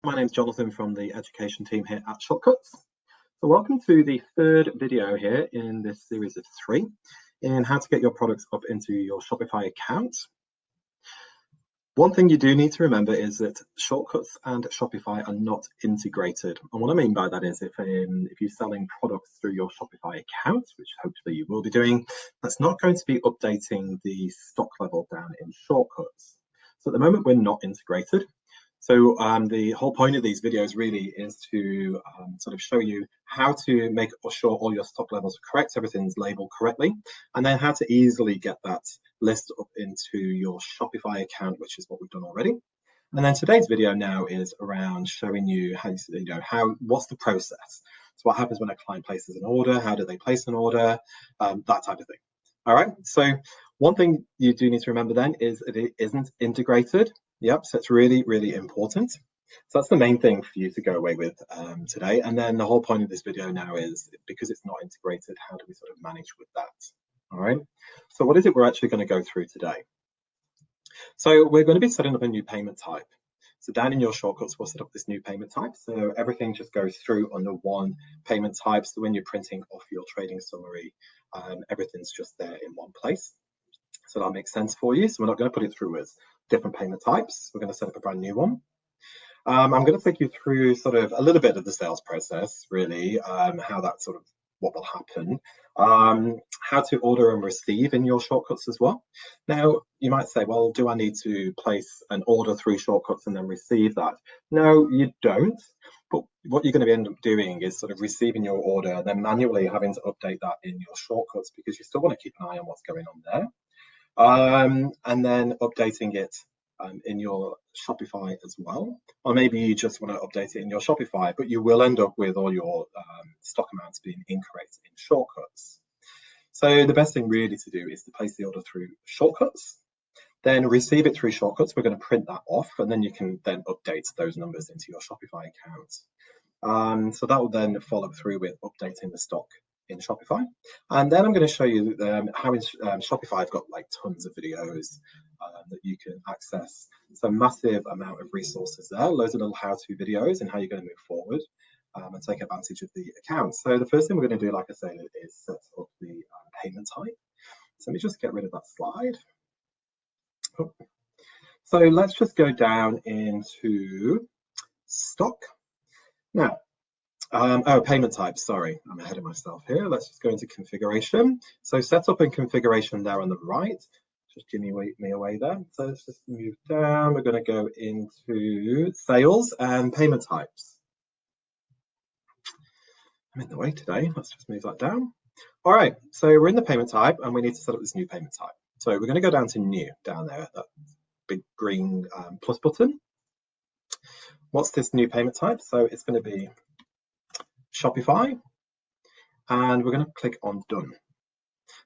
My name's Jonathan from the education team here at Shortcuts. So welcome to the third video here in this series of 3 in how to get your products up into your Shopify account. One thing you do need to remember is that Shortcuts and Shopify are not integrated. And what I mean by that is if you're selling products through your Shopify account, which hopefully you will be doing, that's not going to be updating the stock level down in Shortcuts. So at the moment, we're not integrated. So the whole point of these videos really is to sort of show you how to make sure all your stock levels are correct, everything's labeled correctly, and then how to easily get that list up into your Shopify account, which is what we've done already. And then today's video now is around showing you what's the process. So what happens when a client places an order, how do they place an order, that type of thing. All right, so one thing you do need to remember then is that it isn't integrated. Yep, so it's really, really important. So that's the main thing for you to go away with today. And then the whole point of this video now is, because it's not integrated, how do we sort of manage with that? All right, so what is it we're actually going to go through today? So we're going to be setting up a new payment type. So down in your Shortcuts, we'll set up this new payment type. So everything just goes through under one payment type. So when you're printing off your trading summary, everything's just there in one place. So that makes sense for you. So we're not going to put it through as different payment types. We're going to set up a brand new one. I'm going to take you through sort of a little bit of the sales process, really, how that sort of what will happen, how to order and receive in your Shortcuts as well. Now, you might say, well, do I need to place an order through Shortcuts and then receive that? No, you don't. But what you're going to end up doing is sort of receiving your order and then manually having to update that in your Shortcuts, because you still want to keep an eye on what's going on there. And then updating it in your Shopify as well. Or maybe you just want to update it in your Shopify, but you will end up with all your stock amounts being incorrect in Shortcuts. So the best thing really to do is to place the order through Shortcuts, then receive it through Shortcuts. We're going to print that off, and then you can then update those numbers into your Shopify account. So that will then follow through with updating the stock in Shopify. And then I'm going to show you how in Shopify I've got like tons of videos that you can access. It's a massive amount of resources there, loads of little how-to videos and how you're going to move forward and take advantage of the account. So the first thing we're going to do, like I say, is set up the payment type. So let me just get rid of that slide. Oh. So let's just go down into stock. Now, payment type, sorry, I'm ahead of myself here. Let's just go into configuration. So setup and configuration there on the right. Just give me away there. So let's just move down. We're going to go into sales and payment types. I'm in the way today. Let's just move that down. All right, so we're in the payment type and we need to set up this new payment type. So we're going to go down to new down there, that big green plus button. What's this new payment type? So it's going to be Shopify, and we're going to click on done.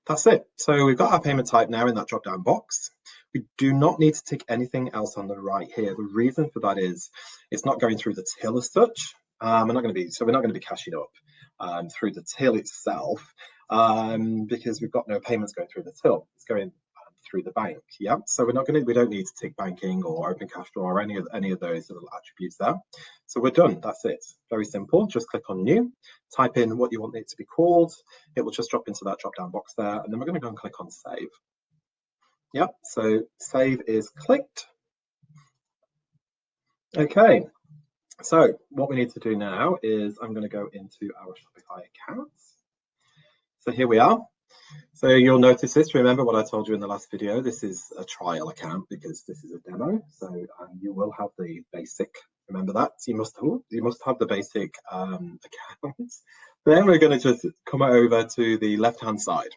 That's it. So we've got our payment type now in that drop down box. We do not need to tick anything else on the right here. The reason for that is it's not going through the till as such. We're not going to be cashing up through the till itself because we've got no payments going through the till. It's going through the bank. Yeah, so we don't need to tick banking or open cash draw or any of those little attributes there. So we're done. That's it. Very simple. Just click on new, type in what you want it to be called. It will just drop into that drop down box there, and then we're going to go and click on save. Yep, so save is clicked. Okay, so what we need to do now is I'm going to go into our Shopify accounts. So here we are. So you'll notice this. Remember what I told you in the last video. This is a trial account because this is a demo. So you will have the basic. Remember that you must have the basic accounts. Then we're going to just come over to the left-hand side.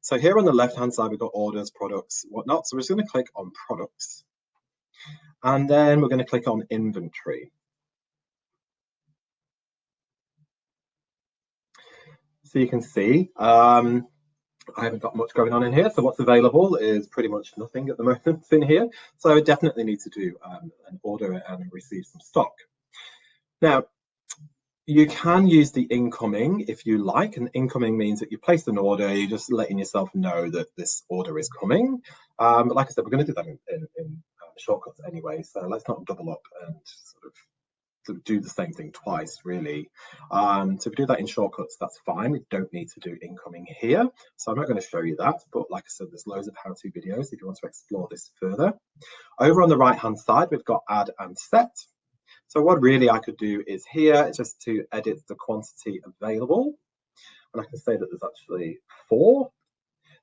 So here on the left-hand side, we've got orders, products, whatnot. So we're just going to click on products, and then we're going to click on inventory. So you can see. I haven't got much going on in here, so what's available is pretty much nothing at the moment in here. So I definitely need to do an order and receive some stock. Now, you can use the incoming if you like, and incoming means that you placed an order, you're just letting yourself know that this order is coming. But like I said, we're going to do that in Shortcuts anyway, so let's not double up and sort of do the same thing twice, really. So if we do that in shortcuts, that's fine. We don't need to do incoming here. So I'm not going to show you that, but like I said, there's loads of how-to videos if you want to explore this further. Over on the right-hand side, we've got add and set. So what really I could do is here, just to edit the quantity available. And I can say that there's actually 4.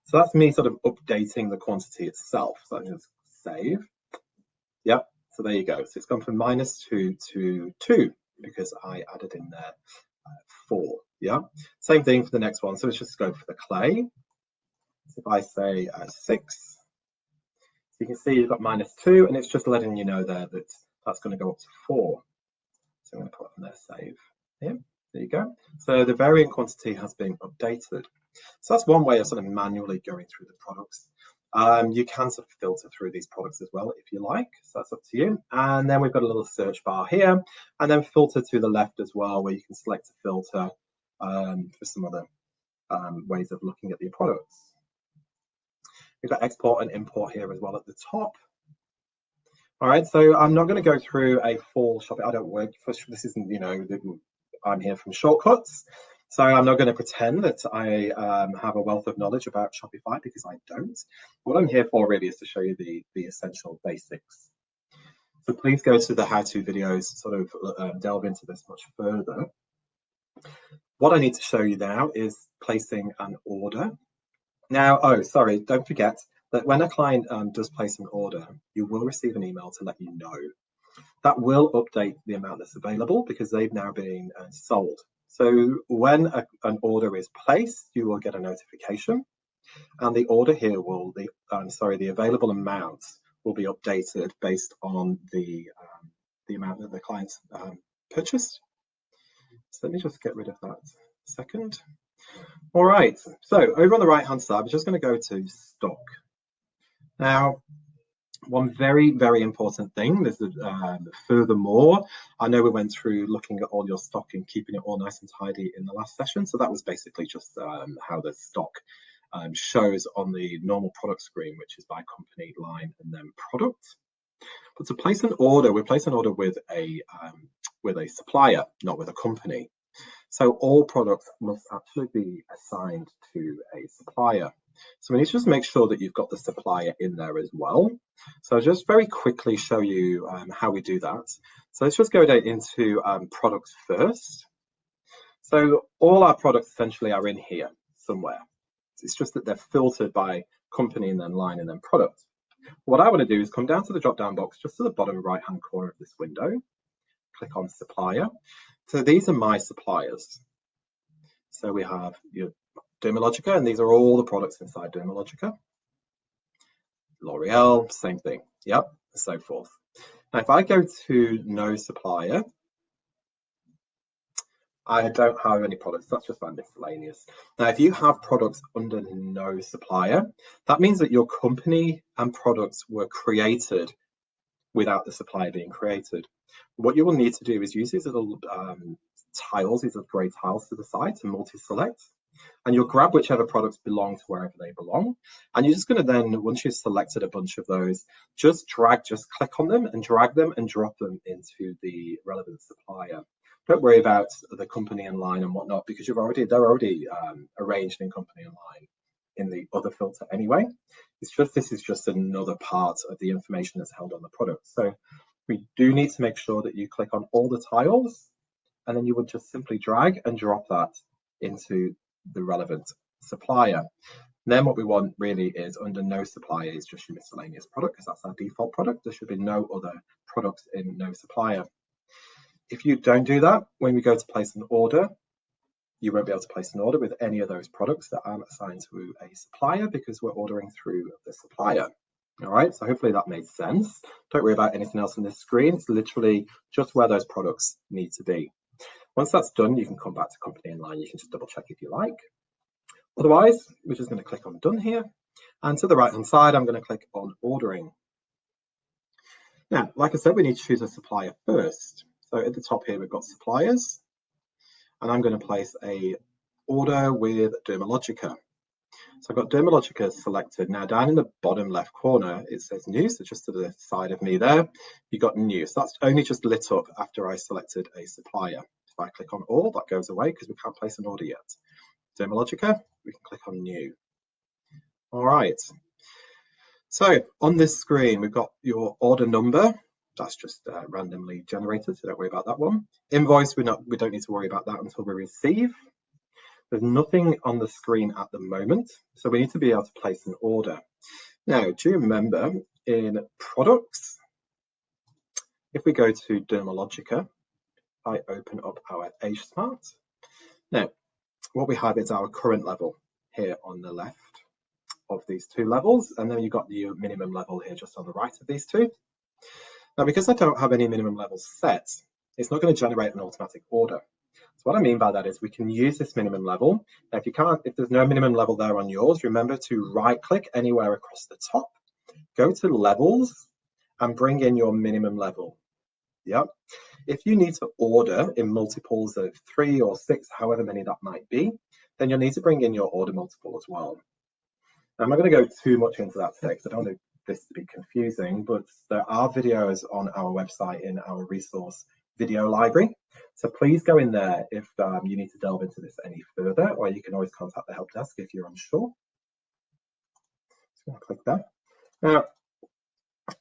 So that's me sort of updating the quantity itself. So I can just save. Yep. So there you go. So it's gone from -2 to 2 because I added in there 4. Yeah. Same thing for the next one. So let's just go for the clay. So if I say 6, so you can see you've got -2, and it's just letting you know there that that's going to go up to 4. So I'm going to put in there save. Yeah. There you go. So the variant quantity has been updated. So that's one way of sort of manually going through the products. You can sort of filter through these products as well if you like, so that's up to you. And then we've got a little search bar here, and then filter to the left as well, where you can select a filter for some other ways of looking at your products. We've got export and import here as well at the top. All right, so I'm not going to go through a full shopping. I don't work for this. Isn't, you know, I'm here from Shortcuts. So I'm not going to pretend that I have a wealth of knowledge about Shopify, because I don't. What I'm here for really is to show you the essential basics. So please go to the how-to videos, sort of delve into this much further. What I need to show you now is placing an order. Now, oh, sorry, don't forget that when a client does place an order, you will receive an email to let you know. That will update the amount that's available because they've now been sold. So when an order is placed, you will get a notification, and the order here will, the available amount will be updated based on the amount that the client's purchased. So let me just get rid of that a second. All right, so over on the right-hand side, we're just going to go to stock. Now, one very, very important thing is that furthermore, I know we went through looking at all your stock and keeping it all nice and tidy in the last session. So that was basically just how the stock shows on the normal product screen, which is by company, line, and then product. But to place an order, we place an order with a supplier, not with a company. So all products must actually be assigned to a supplier. So we need to just make sure that you've got the supplier in there as well. So I'll just very quickly show you how we do that. So let's just go down into products first. So all our products essentially are in here somewhere. It's just that they're filtered by company and then line and then product. What I want to do is come down to the drop-down box just to the bottom right-hand corner of this window. Click on supplier. So these are my suppliers. So we have your Dermalogica, and these are all the products inside Dermalogica. L'Oreal, same thing. Yep, and so forth. Now, if I go to no supplier, I don't have any products. That's just my miscellaneous. Now, if you have products under no supplier, that means that your company and products were created without the supplier being created. What you will need to do is use these little tiles, these little grey tiles to the side to multi-select. And you'll grab whichever products belong to wherever they belong. And you're just going to then, once you've selected a bunch of those, just click on them and drag them and drop them into the relevant supplier. Don't worry about the company and line and whatnot, because they're already arranged in company and line in the other filter anyway. This is just another part of the information that's held on the product. So we do need to make sure that you click on all the tiles, and then you would just simply drag and drop that into the relevant supplier. And then what we want really is under no supplier is just your miscellaneous product, because that's our default product. There should be no other products in no supplier. If you don't do that, when we go to place an order, you won't be able to place an order with any of those products that aren't assigned to a supplier, because we're ordering through the supplier. All right, so hopefully that made sense. Don't worry about anything else on this screen. It's literally just where those products need to be. Once that's done, you can come back to company and line. You can just double check if you like. Otherwise, we're just going to click on done here. And to the right-hand side, I'm going to click on ordering. Now, like I said, we need to choose a supplier first. So at the top here, we've got suppliers. And I'm going to place a order with Dermalogica. So I've got Dermalogica selected. Now down in the bottom left corner, it says new. So just to the side of me there, you've got new. So that's only just lit up after I selected a supplier. If I click on all, that goes away because we can't place an order yet. Dermalogica, we can click on new. All right. So on this screen, we've got your order number. That's just randomly generated, so don't worry about that one. Invoice, we don't need to worry about that until we receive. There's nothing on the screen at the moment, so we need to be able to place an order. Now, do you remember in products, if we go to Dermalogica, I open up our Age Smart. Now, what we have is our current level here on the left of these two levels, and then you've got the minimum level here just on the right of these two. Now, because I don't have any minimum levels set, it's not going to generate an automatic order. So what I mean by that is we can use this minimum level. Now, if there's no minimum level there on yours, remember to right click anywhere across the top, go to levels and bring in your minimum level. Yep. If you need to order in multiples of 3 or 6, however many that might be, then you'll need to bring in your order multiple as well. Now, I'm not going to go too much into that today because I don't want this to be confusing, but there are videos on our website in our resource video library. So please go in there if you need to delve into this any further, or you can always contact the help desk if you're unsure. So I'm going to click that. Now,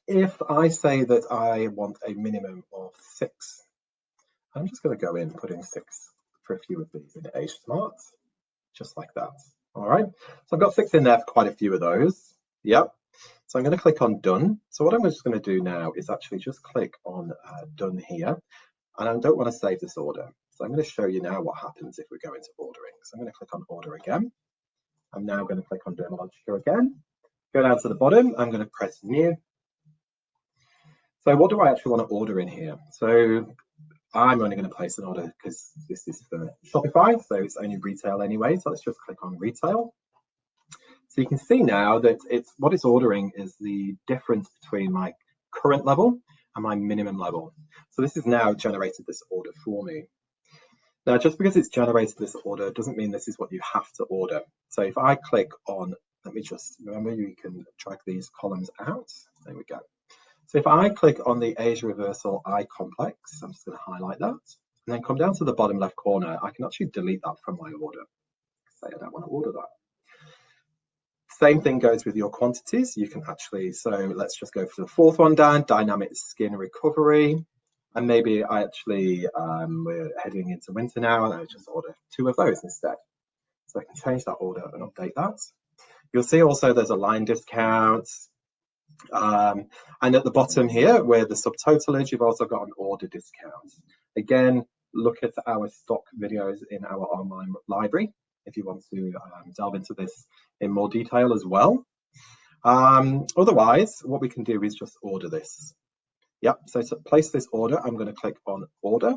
if I say that I want a minimum of 6, I'm just going to go in, put in 6 for a few of these in Age Smart, just like that. All right, so I've got 6 in there for quite a few of those. Yep. So I'm going to click on done. So what I'm just going to do now is actually just click on done here. And I don't want to save this order. So I'm going to show you now what happens if we go into ordering. So I'm going to click on order again. I'm now going to click on Dermalogica again. Go down to the bottom. I'm going to press new. So what do I actually want to order in here? So I'm only going to place an order because this is for Shopify. So it's only retail anyway. So let's just click on retail. So you can see now that what it's ordering is the difference between my current level and my minimum level. So this has now generated this order for me. Now, just because it's generated this order doesn't mean this is what you have to order. So if I click on, let me just remember, you can drag these columns out. There we go. So if I click on the Age Reversal Eye Complex, I'm just going to highlight that, and then come down to the bottom left corner, I can actually delete that from my order. Say I don't want to order that. Same thing goes with your quantities. You can actually, so let's just go for the 4th one down, Dynamic Skin Recovery. And maybe I actually, we're heading into winter now, and I just order 2 of those instead. So I can change that order and update that. You'll see also there's a line discount. And at the bottom here, where the subtotalage, you've also got an order discount. Again, look at our stock videos in our online library if you want to delve into this in more detail as well. Otherwise, what we can do is just order this. Yep, so to place this order, I'm going to click on order.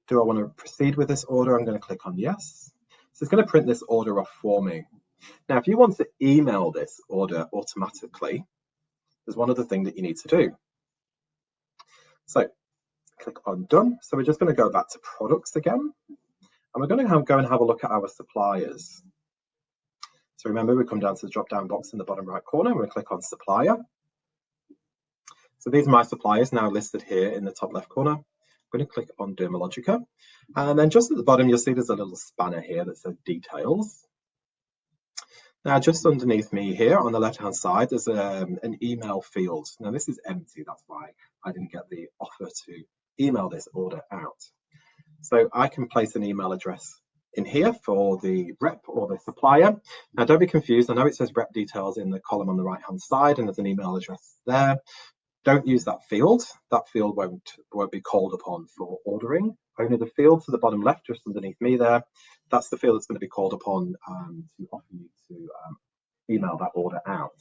Do I want to proceed with this order? I'm going to click on yes. So it's going to print this order off for me. Now, if you want to email this order automatically, there's one other thing that you need to do. So click on done. So we're just going to go back to products again. And we're going to go and have a look at our suppliers. So remember, we come down to the drop-down box in the bottom right corner, and we click on supplier. So these are my suppliers now listed here in the top left corner. I'm going to click on Dermalogica. And then just at the bottom, you'll see there's a little spanner here that says details. Now, just underneath me here on the left-hand side, there's an email field. Now, this is empty. That's why I didn't get the offer to email this order out. So I can place an email address in here for the rep or the supplier. Now, don't be confused. I know it says rep details in the column on the right-hand side, and there's an email address there. Don't use that field. That field won't be called upon for ordering. Only the field to the bottom left, just underneath me there, that's the field that's going to be called upon to offer you to email that order out.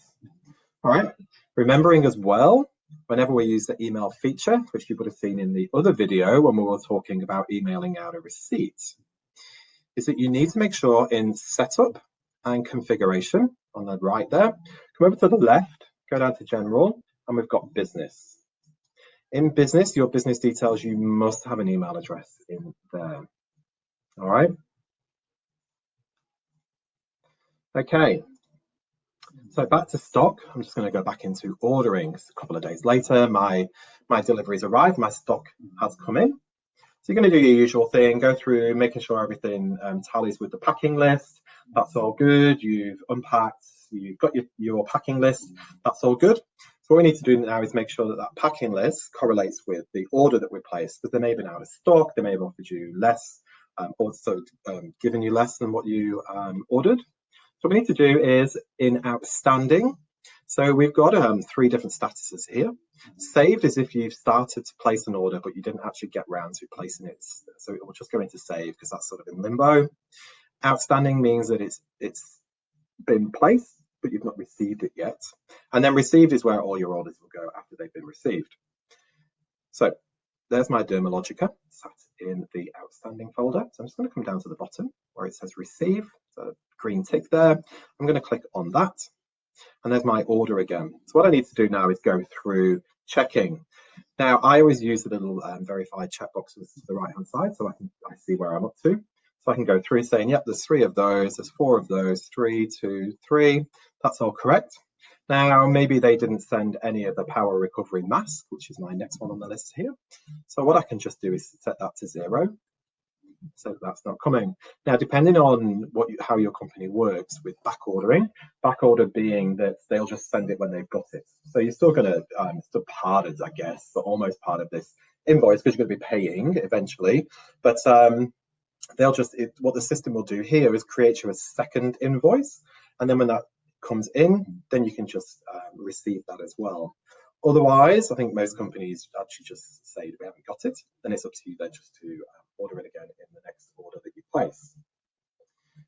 All right. Remembering as well, whenever we use the email feature, which you would have seen in the other video when we were talking about emailing out a receipt, is that you need to make sure in setup and configuration on the right there, come over to the left, go down to general, and we've got business. In business, your business details, you must have an email address in there. All right. Okay, so back to stock. I'm just going to go back into ordering. A couple of days later, my deliveries arrived, my stock has come in. So you're going to do your usual thing, go through, making sure everything tallies with the packing list. That's all good. You've unpacked, you've got your packing list. That's all good. So what we need to do now is make sure that that packing list correlates with the order that we placed, because they may have been out of stock, they may have offered you less, also given you less than what you ordered. So what we need to do is in outstanding. So we've got 3 different statuses here. Saved is if you've started to place an order, but you didn't actually get round to placing it. So it will just go into save because that's sort of in limbo. Outstanding means that it's been placed, but you've not received it yet. And then received is where all your orders will go after they've been received. So there's my Dermalogica sat in the outstanding folder. So I'm just going to come down to the bottom where it says receive. So green tick there. I'm going to click on that. And there's my order again. So what I need to do now is go through checking. Now, I always use the little verified checkboxes to the right-hand side so I see where I'm up to. So I can go through saying, yep, there's 3 of those, there's 4 of those, 3, 2, 3. That's all correct. Now, maybe they didn't send any of the power recovery mask, which is my next one on the list here. So what I can just do is set that to 0. So that's not coming. Now, depending on how your company works with back ordering, back order being that they'll just send it when they've got it. So you're still going to, still part of, I guess, but almost part of this invoice because you're going to be paying eventually. But they'll just, what the system will do here is create you a second invoice. And then when that comes in, then you can just receive that as well. Otherwise, I think most companies actually just say we haven't got it. Then it's up to you then just to order it again in the next order that you place.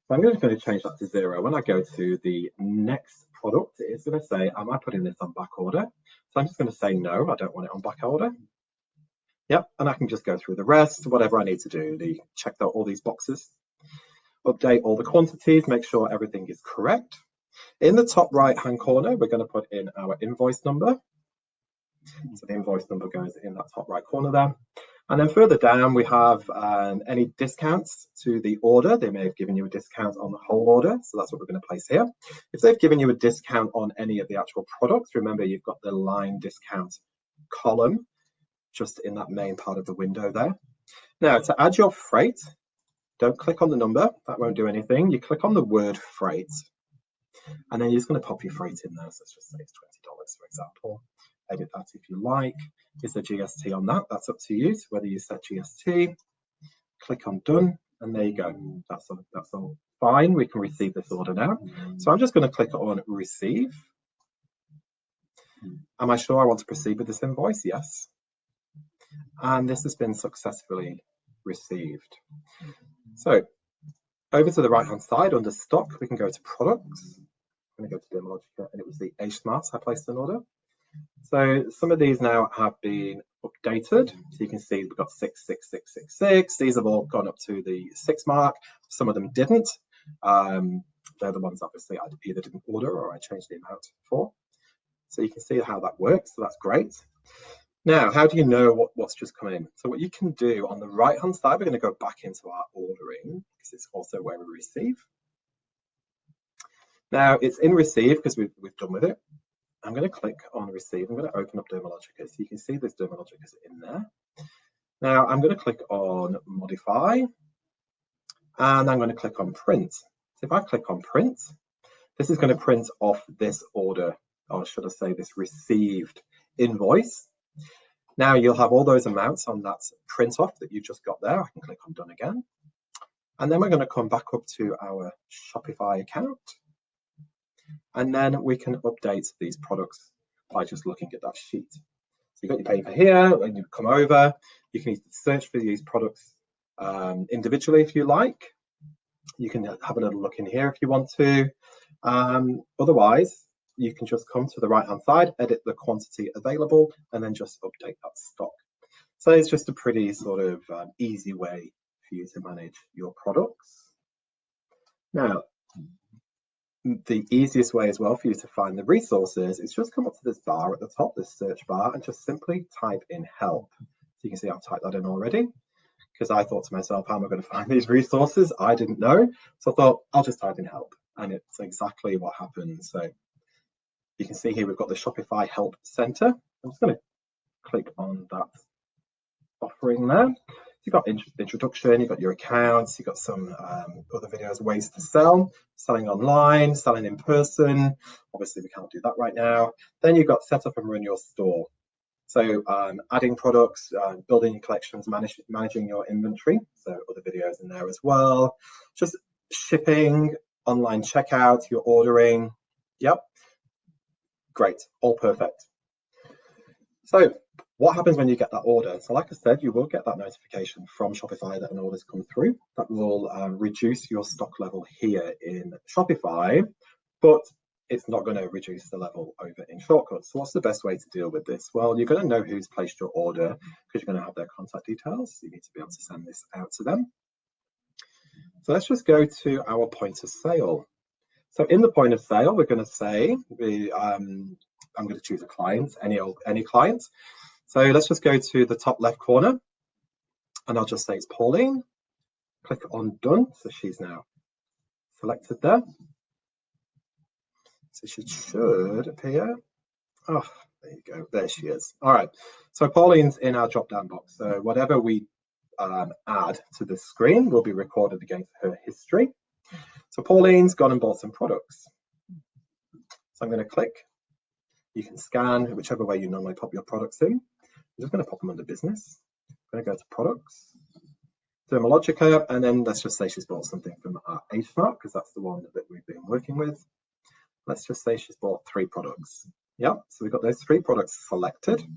So I'm just going to change that to 0. When I go to the next product, it's going to say, am I putting this on back order? So I'm just going to say no, I don't want it on back order. Yep, and I can just go through the rest, whatever I need to do. Check out all these boxes, update all the quantities, make sure everything is correct. In the top right-hand corner, we're going to put in our invoice number. So the invoice number goes in that top right corner there. And then further down, we have any discounts to the order. They may have given you a discount on the whole order. So that's what we're going to place here. If they've given you a discount on any of the actual products, remember you've got the line discount column just in that main part of the window there. Now, to add your freight, don't click on the number. That won't do anything. You click on the word freight. And then you're just going to pop your freight in there. So let's just say it's $20, for example. Edit that if you like. Is the GST on that? That's up to you. So whether you set GST, click on done, and there you go. That's all fine. We can receive this order now. So I'm just going to click on receive. Am I sure I want to proceed with this invoice? Yes. And this has been successfully received. So over to the right-hand side under stock, we can go to products. I'm going to go to Dermalogica, and it was the Age Smart I placed an order. So some of these now have been updated. So you can see we've got 66666. These have all gone up to the 6 mark. Some of them didn't. They're the ones obviously I either didn't order or I changed the amount for. So you can see how that works. So that's great. Now, how do you know what's just come in? So what you can do on the right-hand side, we're going to go back into our ordering because it's also where we receive. Now it's in receive because we've done with it. I'm going to click on receive. I'm going to open up Dermalogica so you can see there's Dermalogicas in there. Now I'm going to click on modify and I'm going to click on print. So if I click on print, this is going to print off this order, or should I say this received invoice. Now you'll have all those amounts on that print off that you just got there. I can click on done again. And then we're going to come back up to our Shopify account. And then we can update these products by just looking at that sheet. So you've got your paper here, when you come over, you can search for these products individually if you like. You can have a little look in here if you want to. Otherwise, you can just come to the right-hand side, edit the quantity available, and then just update that stock. So it's just a pretty sort of easy way for you to manage your products. Now, the easiest way as well for you to find the resources is just come up to this bar at the top, this search bar, and just simply type in help. So you can see I've typed that in already because I thought to myself, how am I going to find these resources? I didn't know. So I thought I'll just type in help. and it's exactly what happens. So you can see here we've got the Shopify Help Center. I'm just going to click on that offering there. You've got introduction, you've got your accounts, you've got some other videos, ways to sell, selling online, selling in person. Obviously, we can't do that right now. Then you've got set up and run your store. So adding products, building your collections, managing your inventory. So other videos in there as well. Just shipping, online checkout, your ordering. Yep, great, all perfect. So what happens when you get that order? So like I said, you will get that notification from Shopify that an order's come through. That will reduce your stock level here in Shopify, but it's not going to reduce the level over in Shortcuts. So what's the best way to deal with this? Well, you're going to know who's placed your order because you're going to have their contact details. So you need to be able to send this out to them. So let's just go to our point of sale. So in the point of sale, we're going to say, I'm going to choose a client, any client. So let's just go to the top left corner and I'll just say it's Pauline. Click on done. So she's now selected there. So she should appear. Oh, there you go. There she is. All right. So Pauline's in our drop down box. So whatever we add to the screen will be recorded against her history. So Pauline's gone and bought some products. So I'm going to click. You can scan whichever way you normally pop your products in. I'm just going to pop them under business. I'm going to go to products, Dermalogica, and then let's just say she's bought something from our H Smart because that's the one that we've been working with. Let's just say she's bought 3 products. Yeah, so we've got those 3 products selected. You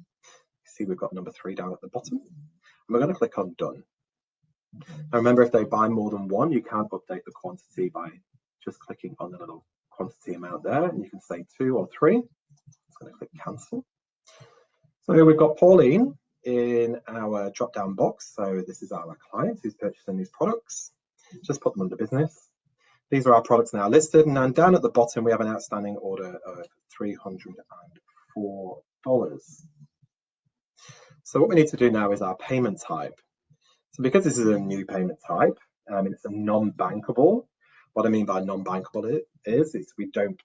see we've got number 3 down at the bottom. And we're going to click on done. Now remember, if they buy more than 1, you can update the quantity by just clicking on the little quantity amount there, and you can say 2 or 3. I'm going to click cancel. So we've got Pauline in our drop-down box. So this is our client who's purchasing these products. Just put them under business. These are our products now listed, and then down at the bottom we have an outstanding order of $304. So what we need to do now is our payment type. So because this is a new payment type, it's a non-bankable. What I mean by non-bankable is we don't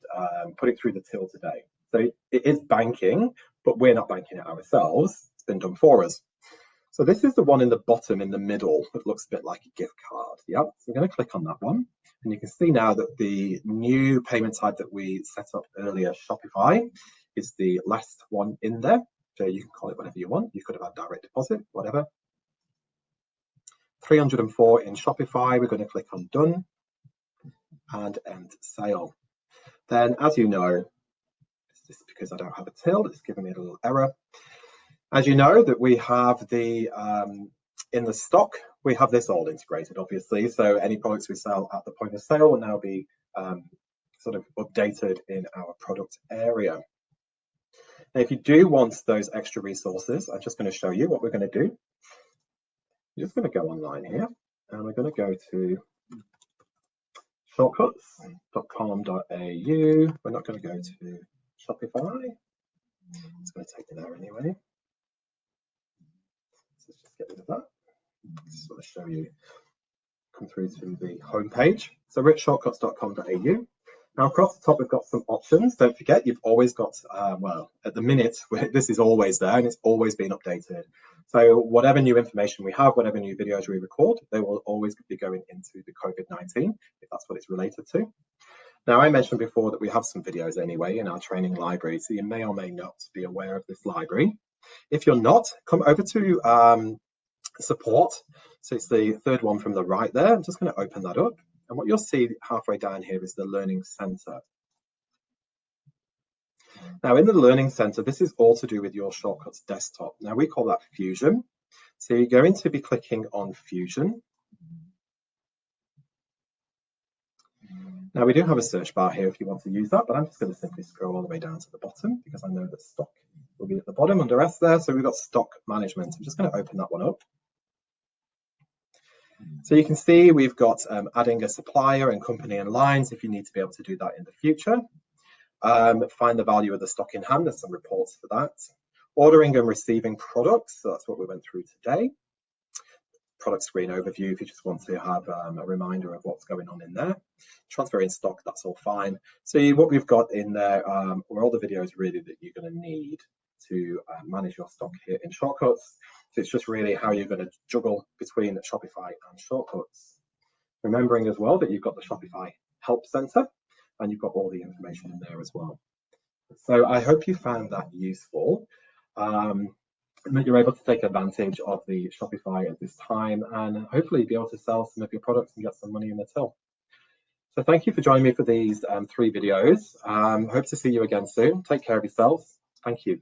put it through the till today. So it is banking, but we're not banking it ourselves. It's been done for us. So this is the one in the bottom in the middle that looks a bit like a gift card. Yep. So I'm going to click on that one. And you can see now that the new payment type that we set up earlier, Shopify, is the last one in there. So you can call it whatever you want. You could have had direct deposit, whatever. 304 in Shopify. We're going to click on done and end sale. Then, as you know, this is because I don't have a till, it's giving me a little error. As you know, that we have the in the stock, we have this all integrated, obviously. So any products we sell at the point of sale will now be sort of updated in our product area. Now, if you do want those extra resources, I'm just going to show you what we're going to do. We're just going to go online here, and we're going to go to shortcuts.com.au. We're not going to go to Shopify. It's going to take me there anyway. So let's just get rid of that. Just want to show you, come through to the home page. So we're at shortcuts.com.au. Now across the top, we've got some options. Don't forget, you've always got, well, at the minute, this is always there and it's always been updated. So whatever new information we have, whatever new videos we record, they will always be going into the COVID-19, if that's what it's related to. Now, I mentioned before that we have some videos anyway in our training library, so you may or may not be aware of this library. If you're not, come over to support. So it's the third one from the right there. I'm just going to open that up. And what you'll see halfway down here is the Learning Center. Now, in the Learning Center, this is all to do with your Shortcuts desktop. Now, we call that Fusion. So you're going to be clicking on Fusion. Now, we do have a search bar here if you want to use that, but I'm just going to simply scroll all the way down to the bottom because I know that stock will be at the bottom under S there. So we've got stock management. I'm just going to open that one up. So you can see we've got adding a supplier and company and lines if you need to be able to do that in the future. Find the value of the stock in hand. There's some reports for that. Ordering and receiving products. So that's what we went through today. product screen overview if you just want to have a reminder of what's going on in there. Transferring stock, that's all fine. So what we've got in there are all the videos really that you're going to need to manage your stock here in Shortcuts. So it's just really how you're going to juggle between Shopify and Shortcuts. Remembering as well that you've got the Shopify Help Center and you've got all the information in there as well. So I hope you found that useful. And that you're able to take advantage of the Shopify at this time and hopefully be able to sell some of your products and get some money in the till. So thank you for joining me for these 3 videos. Hope to see you again soon. Take care of yourselves. Thank you.